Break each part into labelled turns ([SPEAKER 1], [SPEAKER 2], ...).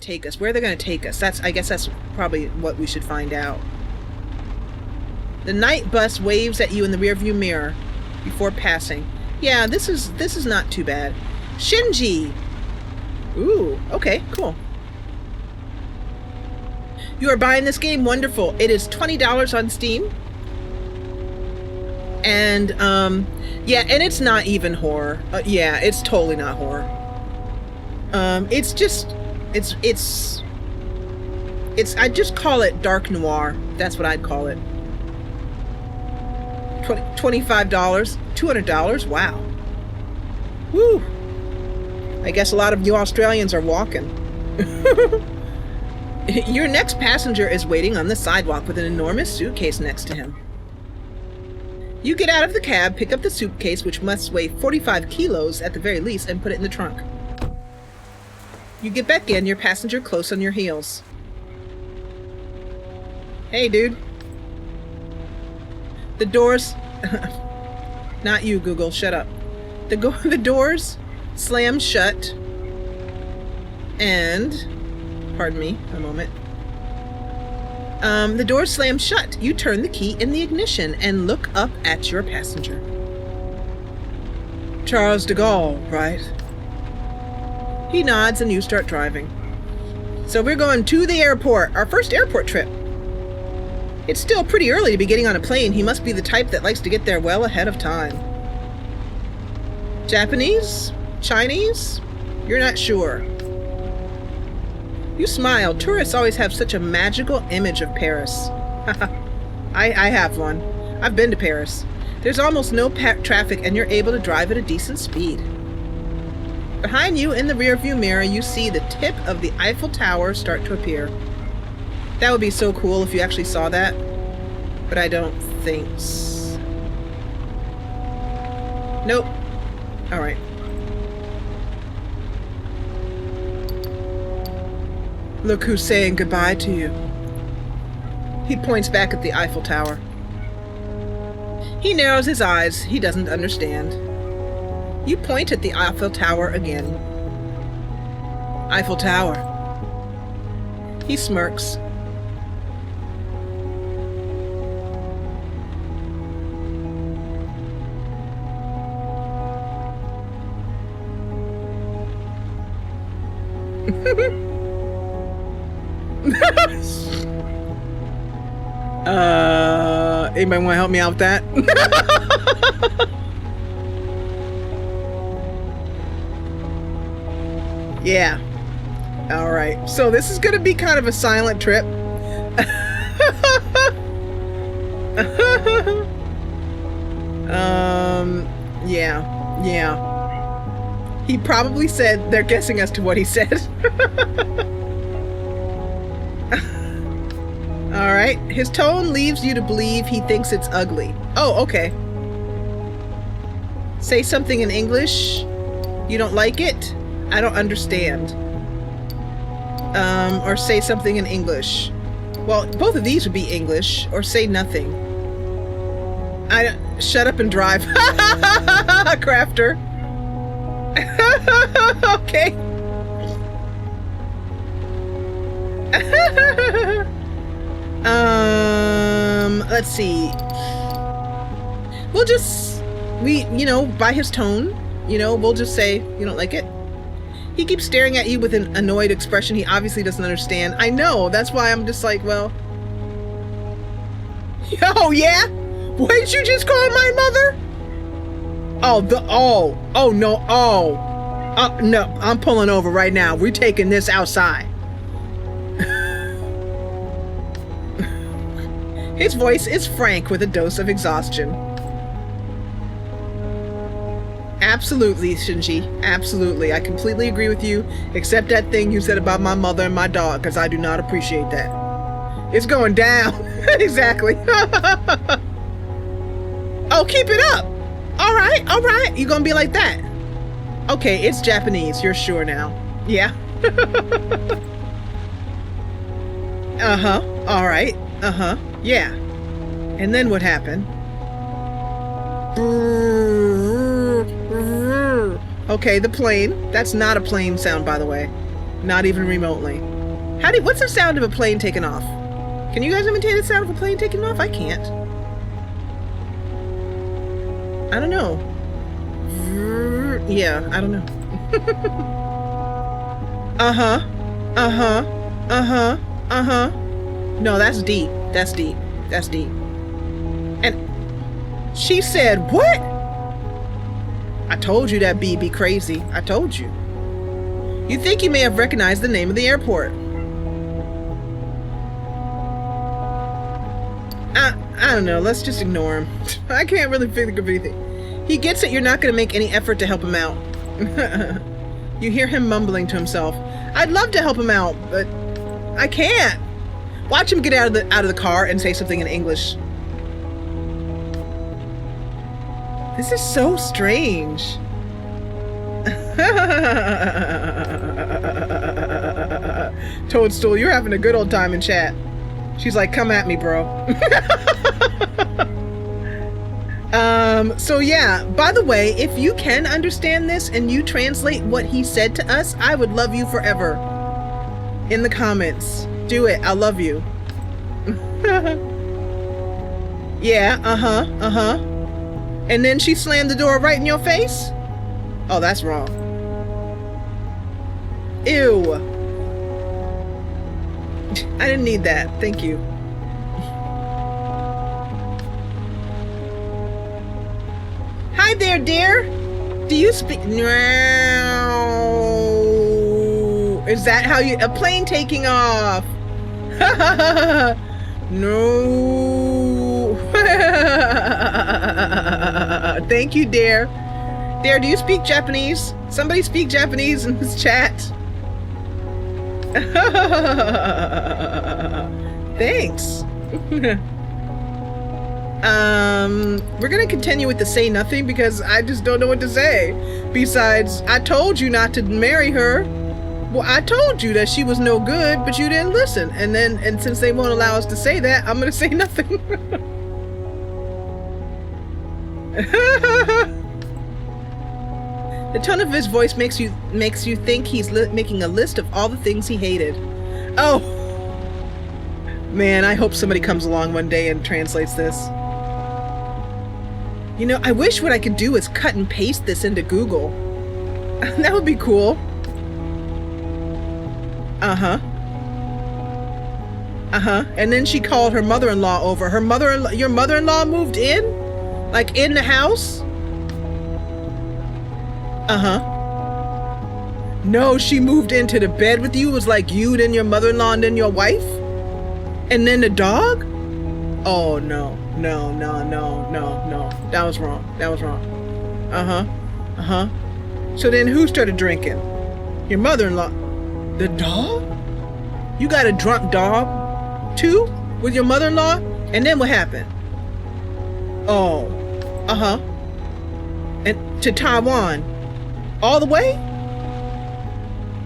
[SPEAKER 1] take us? Where are they going to take us? I guess that's probably what we should find out. The night bus waves at you in the rearview mirror before passing. Yeah, this is not too bad. Shinji! Ooh, okay, cool. You are buying this game? Wonderful. It is $20 on Steam. And, yeah, and it's not even horror. Yeah, it's totally not horror. It's just, it's, I'd just call it dark noir. That's what I'd call it. $25, $200, wow. Woo! I guess a lot of you Australians are walking. Your next passenger is waiting on the sidewalk with an enormous suitcase next to him. You get out of the cab, pick up the suitcase, which must weigh 45 kilos at the very least, and put it in the trunk. You get back in, your passenger close on your heels. Hey, dude. The doors... Not you, Google. Shut up. The doors slam shut. And... Pardon me, a moment. The doors slam shut. You turn the key in the ignition and look up at your passenger. Charles de Gaulle, right? He nods and you start driving. So we're going to the airport. Our first airport trip. It's still pretty early to be getting on a plane. He must be the type that likes to get there well ahead of time. Japanese? Chinese? You're not sure. You smile. Tourists always have such a magical image of Paris. I have one. I've been to Paris. There's almost no traffic and you're able to drive at a decent speed. Behind you in the rearview mirror, you see the tip of the Eiffel Tower start to appear. That would be so cool if you actually saw that, but I don't think so. Nope. All right. Look who's saying goodbye to you. He points back at the Eiffel Tower. He narrows his eyes. He doesn't understand. You point at the Eiffel Tower again. Eiffel Tower. He smirks. Anybody want to help me out with that? Yeah. All right. So this is going to be kind of a silent trip. Yeah. He probably said they're guessing as to what he said. All right. His tone leaves you to believe he thinks it's ugly. Oh, okay. Say something in English. You don't like it? I don't understand. Or say something in English. Well, both of these would be English. Or say nothing. Shut up and drive. Crafter. Okay. Let's see. We'll just, by his tone, we'll just say, you don't like it. He keeps staring at you with an annoyed expression he obviously doesn't understand. I know, that's why I'm just like, well. Oh, yeah? What did you just call my mother? No, I'm pulling over right now. We're taking this outside. His voice is frank with a dose of exhaustion. Absolutely, Shinji. Absolutely. I completely agree with you, except that thing you said about my mother and my dog, because I do not appreciate that. It's going down. Exactly. Oh, keep it up. All right. You're going to be like that. Okay, it's Japanese. You're sure now. Yeah. Uh-huh. All right. Uh-huh. Yeah. And then what happened? Okay, the plane. That's not a plane sound, by the way. Not even remotely. What's the sound of a plane taking off? Can you guys imitate the sound of a plane taking off? I can't. I don't know. Yeah, I don't know. No, that's deep. That's deep. That's deep. And she said, what? I told you that bee be crazy. I told you. You think you may have recognized the name of the airport. I don't know. Let's just ignore him. I can't really think of anything. He gets it. You're not going to make any effort to help him out. You hear him mumbling to himself. I'd love to help him out, but I can't. Watch him get out of the car and say something in English. This is so strange. Toadstool, you're having a good old time in chat. She's like, come at me, bro. So yeah, by the way, if you can understand this and you translate what he said to us, I would love you forever. In the comments. Do it. I love you. Yeah, And then she slammed the door right in your face? Oh, that's wrong. Ew. I didn't need that. Thank you. Hi there, dear. Do you speak? No. Is that how you? A plane taking off? No. Thank you, dear. Dear, do you speak Japanese? Somebody speak Japanese in this chat. Thanks. We're gonna continue with the say nothing because I just don't know what to say. Besides, I told you not to marry her. Well, I told you that she was no good, but you didn't listen. And since they won't allow us to say that, I'm gonna say nothing. The tone of his voice makes you think he's making a list of all the things he hated. Oh, man, I hope somebody comes along one day and translates this. You know, I wish what I could do is cut and paste this into Google. That would be cool. And then she called her mother-in-law over. Your mother-in-law moved in? Like in the house? No, she moved into the bed with you. It was like you, then your mother-in-law, and then your wife? And then the dog? Oh, no. No. That was wrong. So then who started drinking? Your mother-in-law. The dog? You got a drunk dog? Too? With your mother-in-law? And then what happened? Oh. And to Taiwan? All the way?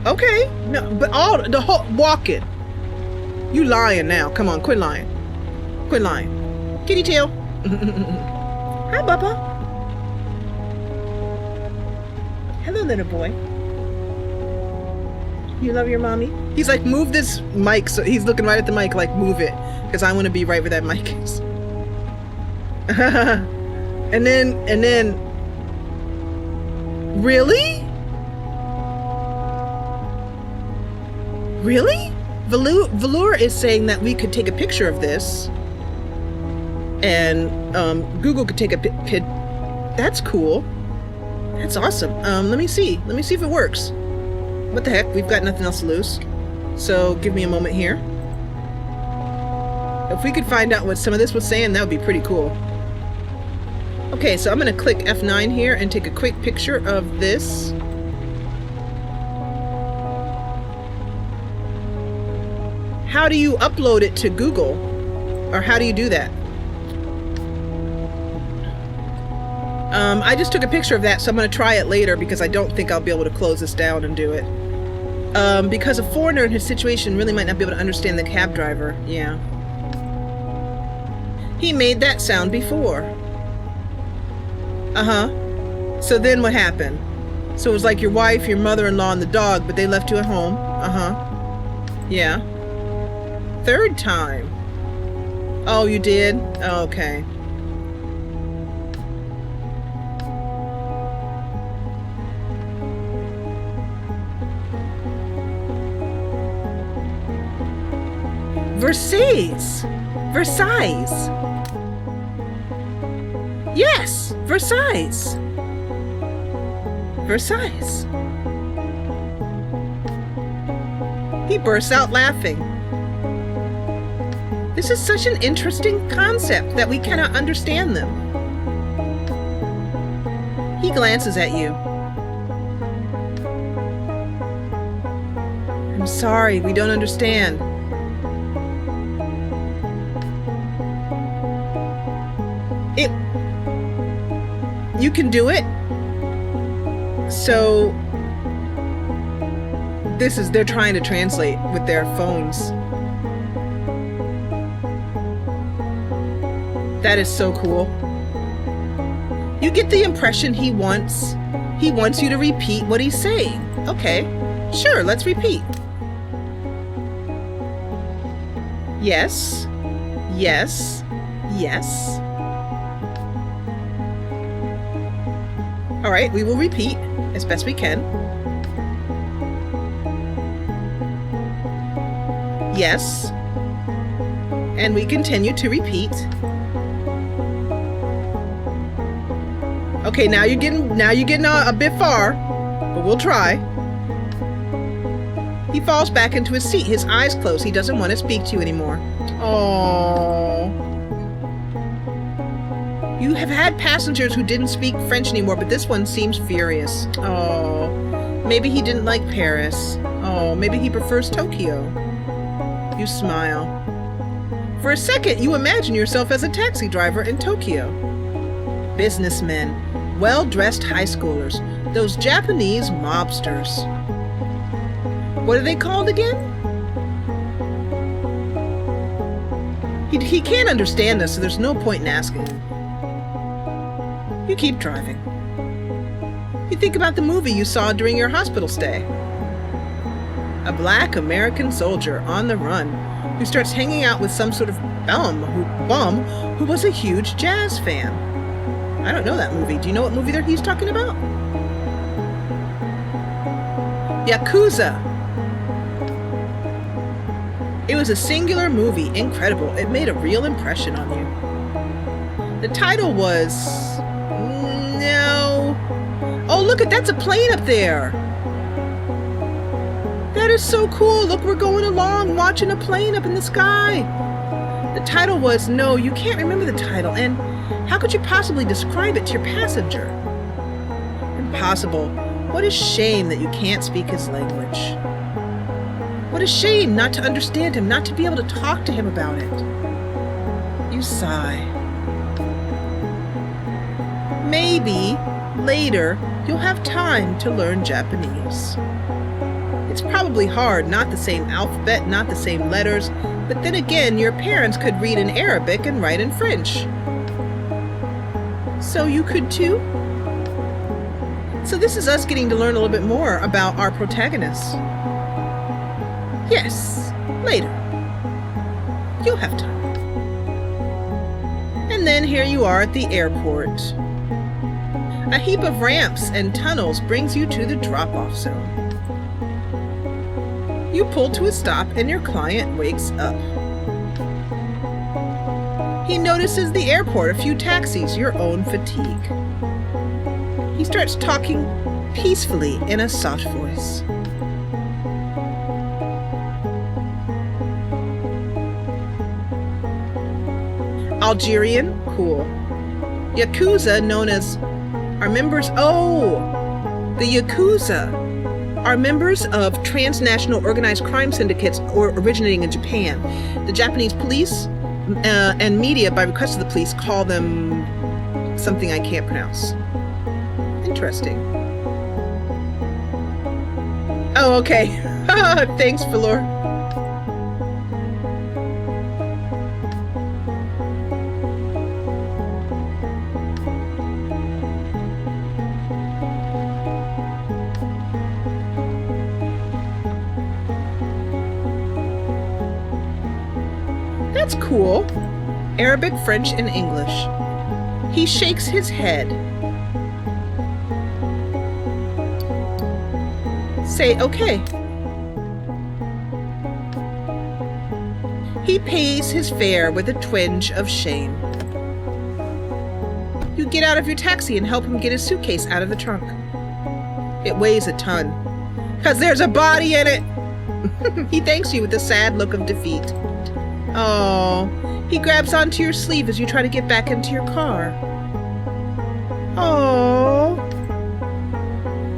[SPEAKER 1] Okay. No, but the whole walking. You lying now. Come on, quit lying. Quit lying. Kitty tail. Hi, Bubba. Hello, little boy. You love your mommy? He's like, move this mic. So he's looking right at the mic like, move it. Because I want to be right where that mic is. And then, really? Really? Velour is saying that we could take a picture of this and Google could take a pic. That's cool. That's awesome. Let me see if it works. What the heck? We've got nothing else to lose. So give me a moment here. If we could find out what some of this was saying, that would be pretty cool. Okay, so I'm going to click F9 here and take a quick picture of this. How do you upload it to Google? Or how do you do that? I just took a picture of that, so I'm going to try it later because I don't think I'll be able to close this down and do it. Because a foreigner in his situation really might not be able to understand the cab driver. Yeah. He made that sound before. So then what happened? So it was like your wife, your mother-in-law, and the dog, but they left you at home. Yeah. Third time. Oh, you did? Oh, okay. Versailles. Versailles. Yes, Versailles. Versailles. He bursts out laughing. This is such an interesting concept that we cannot understand them. He glances at you. I'm sorry, we don't understand. You can do it. So they're trying to translate with their phones. That is so cool. You get the impression he wants you to repeat what he's saying. Okay, sure, let's repeat. Yes, yes, yes. All right, we will repeat as best we can. Yes. And we continue to repeat. Okay, now you're getting a bit far, but we'll try. He falls back into his seat, his eyes closed. He doesn't want to speak to you anymore. Oh. You have had passengers who didn't speak French anymore, but this one seems furious. Oh, maybe he didn't like Paris. Oh, maybe he prefers Tokyo. You smile. For a second, you imagine yourself as a taxi driver in Tokyo. Businessmen, well-dressed high schoolers, those Japanese mobsters. What are they called again? He can't understand us, so there's no point in asking him. You keep driving. You think about the movie you saw during your hospital stay. A black American soldier on the run who starts hanging out with some sort of bum who was a huge jazz fan. I don't know that movie. Do you know what movie he's talking about? Yakuza. It was a singular movie. Incredible. It made a real impression on you. The title was... No. Oh, look, that's a plane up there. That is so cool. Look, we're going along watching a plane up in the sky. The title was... No, you can't remember the title. And how could you possibly describe it to your passenger? Impossible. What a shame that you can't speak his language. What a shame not to understand him, not to be able to talk to him about it. You sigh. Maybe later you'll have time to learn Japanese. It's probably hard, not the same alphabet, not the same letters, but then again, your parents could read in Arabic and write in French. So you could too? So this is us getting to learn a little bit more about our protagonists. Yes, later. You'll have time. And then here you are at the airport. A heap of ramps and tunnels brings you to the drop-off zone. You pull to a stop and your client wakes up. He notices the airport, a few taxis, your own fatigue. He starts talking peacefully in a soft voice. Algerian, cool. Yakuza, known as, are members, the Yakuza are members of transnational organized crime syndicates originating in Japan. The Japanese police and media, by request of the police, call them something I can't pronounce. Interesting. Oh, okay. Thanks, Valor. That's cool. Arabic, French, and English. He shakes his head. Say okay. He pays his fare with a twinge of shame. You get out of your taxi and help him get his suitcase out of the trunk. It weighs a ton. 'Cause there's a body in it! He thanks you with a sad look of defeat. Oh, he grabs onto your sleeve as you try to get back into your car. Oh.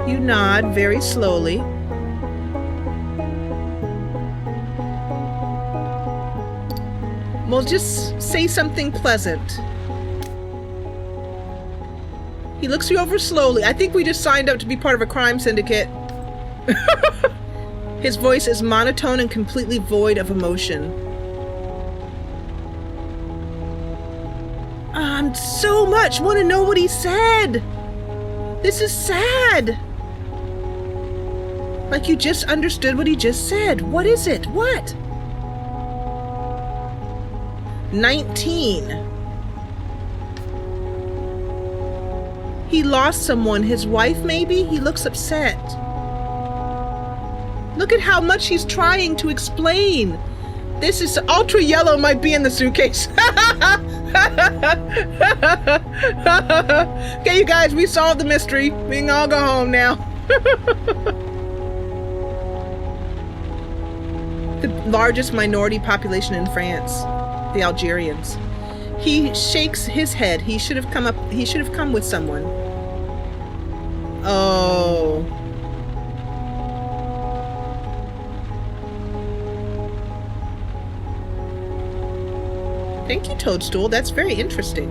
[SPEAKER 1] You nod very slowly. Well, just say something pleasant. He looks you over slowly. I think we just signed up to be part of a crime syndicate. His voice is monotone and completely void of emotion. I so much want to know what he said. This is sad. Like you just understood what he just said. What is it? What? 19. He lost someone, his wife maybe? He looks upset. Look at how much he's trying to explain. This is ultra yellow might be in the suitcase. Okay, you guys, we solved the mystery. We can all go home now. The largest minority population in France, the Algerians. He shakes his head. He should have come with someone. Oh. Thank you, Toadstool. That's very interesting.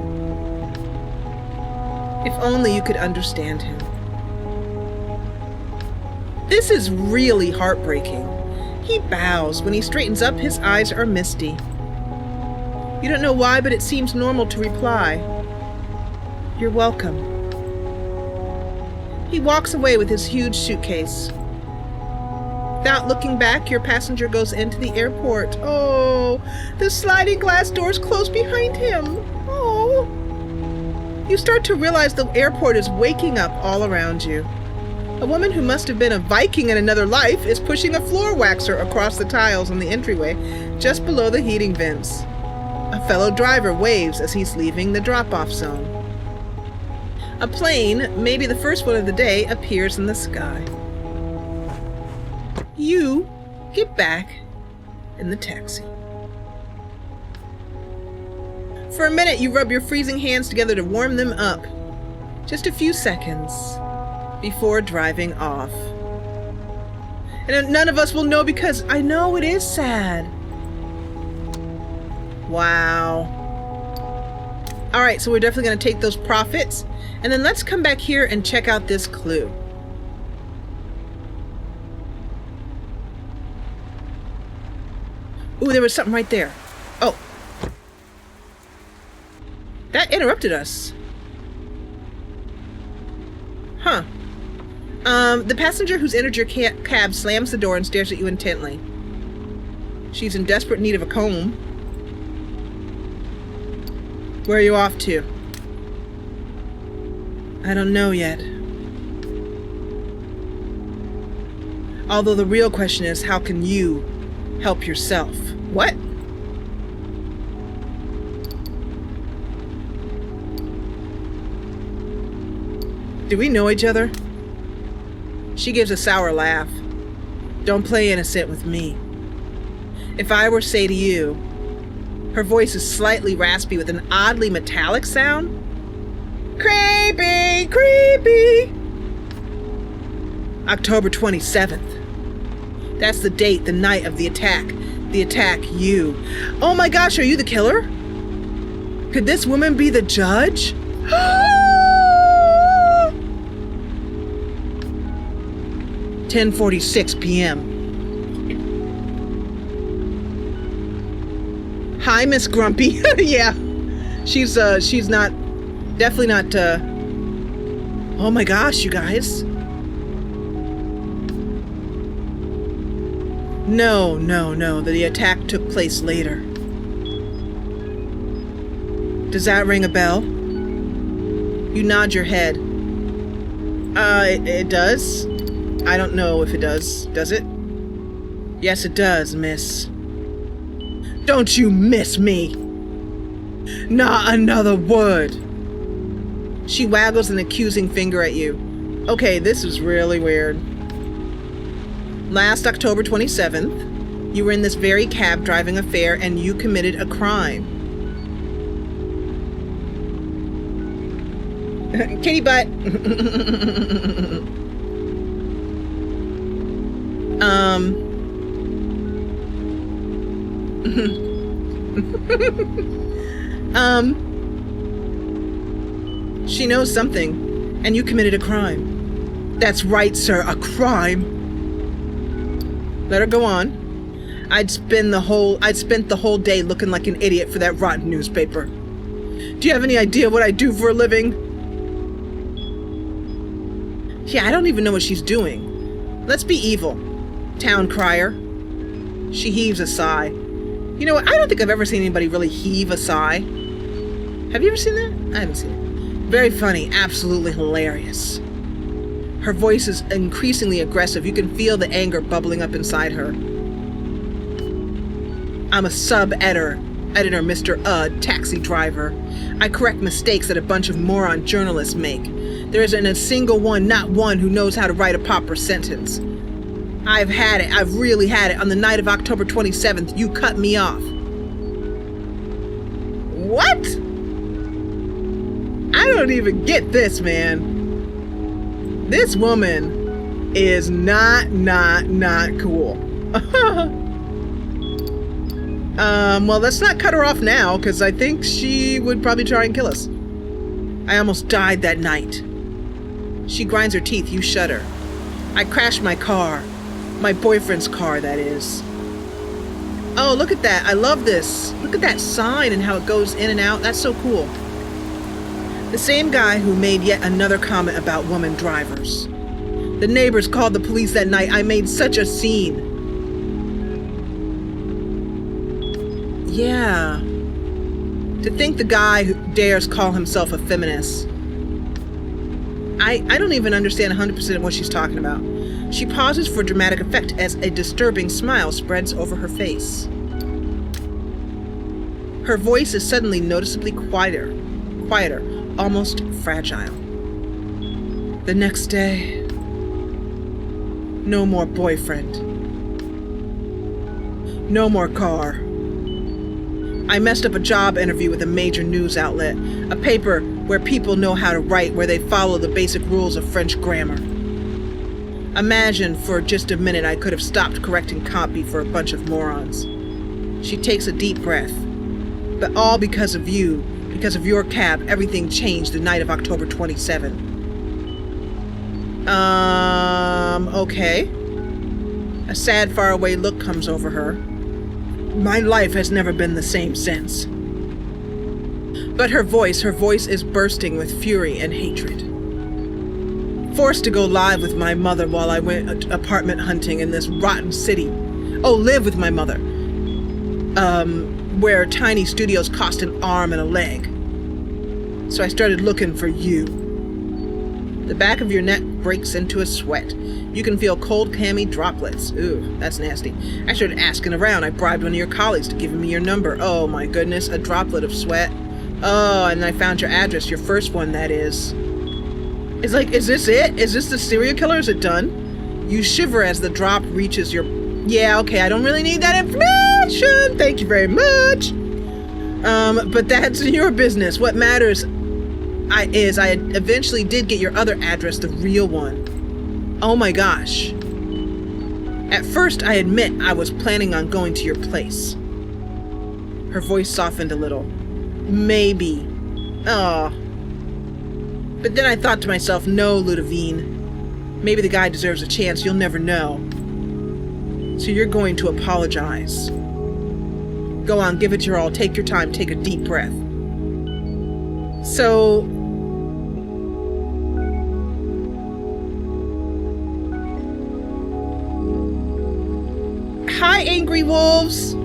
[SPEAKER 1] If only you could understand him. This is really heartbreaking. He bows. When he straightens up, his eyes are misty. You don't know why, but it seems normal to reply. You're welcome. He walks away with his huge suitcase. Without looking back, your passenger goes into the airport. Oh, the sliding glass doors close behind him. Oh. You start to realize the airport is waking up all around you. A woman who must have been a Viking in another life is pushing a floor waxer across the tiles on the entryway, just below the heating vents. A fellow driver waves as he's leaving the drop-off zone. A plane, maybe the first one of the day, appears in the sky. You get back in the taxi. For a minute, you rub your freezing hands together to warm them up. Just a few seconds before driving off. And none of us will know because I know it is sad. Wow. All right, so we're definitely going to take those profits. And then let's come back here and check out this clue. Ooh, there was something right there. Oh. That interrupted us. Huh. The passenger who's entered your cab slams the door and stares at you intently. She's in desperate need of a comb. Where are you off to? I don't know yet. Although the real question is, how can you help yourself? What? Do we know each other? She gives a sour laugh. Don't play innocent with me. If I were to say to you, her voice is slightly raspy with an oddly metallic sound. Creepy, creepy. October 27th. That's the date, the night of the attack. The attack, you. Oh my gosh, are you the killer? Could this woman be the judge? 10:46 p.m. Hi, Miss Grumpy. Yeah, she's not, definitely not. Oh my gosh, you guys. No. The attack took place later. Does that ring a bell? You nod your head. It does? I don't know if it does. Does it? Yes, it does, miss. Don't you miss me! Not another word! She waggles an accusing finger at you. Okay, this is really weird. Last October 27th, you were in this very cab driving a fare and you committed a crime. Kitty butt! She knows something, and you committed a crime. That's right, sir, a crime. Let her go on. I'd spent the whole day looking like an idiot for that rotten newspaper. Do you have any idea what I do for a living? Yeah, I don't even know what she's doing. Let's be evil. Town crier. She heaves a sigh. You know what? I don't think I've ever seen anybody really heave a sigh. Have you ever seen that? I haven't seen it. Very funny, absolutely hilarious. Her voice is increasingly aggressive. You can feel the anger bubbling up inside her. I'm a sub-editor, Mr. Taxi driver. I correct mistakes that a bunch of moron journalists make. There isn't a single one, not one, who knows how to write a proper sentence. I've had it. I've really had it. On the night of October 27th, you cut me off. What? I don't even get this, man. This woman is not cool. Well, let's not cut her off now, because I think she would probably try and kill us. I almost died that night. She grinds her teeth. You shudder. I crashed my car. My boyfriend's car, that is. Oh, look at that. I love this. Look at that sign and how it goes in and out. That's so cool. The same guy who made yet another comment about women drivers. The neighbors called the police that night. I made such a scene. Yeah. To think the guy who dares call himself a feminist. I don't even understand 100% of what she's talking about. She pauses for dramatic effect as a disturbing smile spreads over her face. Her voice is suddenly noticeably quieter, almost fragile. The next day, no more boyfriend. No more car. I messed up a job interview with a major news outlet, a paper where people know how to write, where they follow the basic rules of French grammar. Imagine for just a minute I could have stopped correcting copy for a bunch of morons. She takes a deep breath. But all because of you, because of your cab, everything changed the night of October 27th. Okay. A sad, faraway look comes over her. My life has never been the same since. But her voice is bursting with fury and hatred. Forced to go live with my mother while I went apartment hunting in this rotten city. Oh, live with my mother. Where tiny studios cost an arm and a leg. So I started looking for you. The back of your neck breaks into a sweat. You can feel cold clammy droplets. Ooh, that's nasty. I started asking around. I bribed one of your colleagues to give me your number. Oh my goodness, a droplet of sweat. Oh, and I found your address, your first one, that is. It's like, is this it? Is this the serial killer? Is it done? You shiver as the drop reaches your... Yeah, okay, I don't really need that information. Thank you very much. But that's your business. What matters is I eventually did get your other address, the real one. Oh my gosh. At first, I admit I was planning on going to your place. Her voice softened a little. Maybe. Oh. But then I thought to myself, no, Ludovine. Maybe the guy deserves a chance. You'll never know. So you're going to apologize. Go on, give it your all. Take your time. Take a deep breath. So... Hi, angry wolves.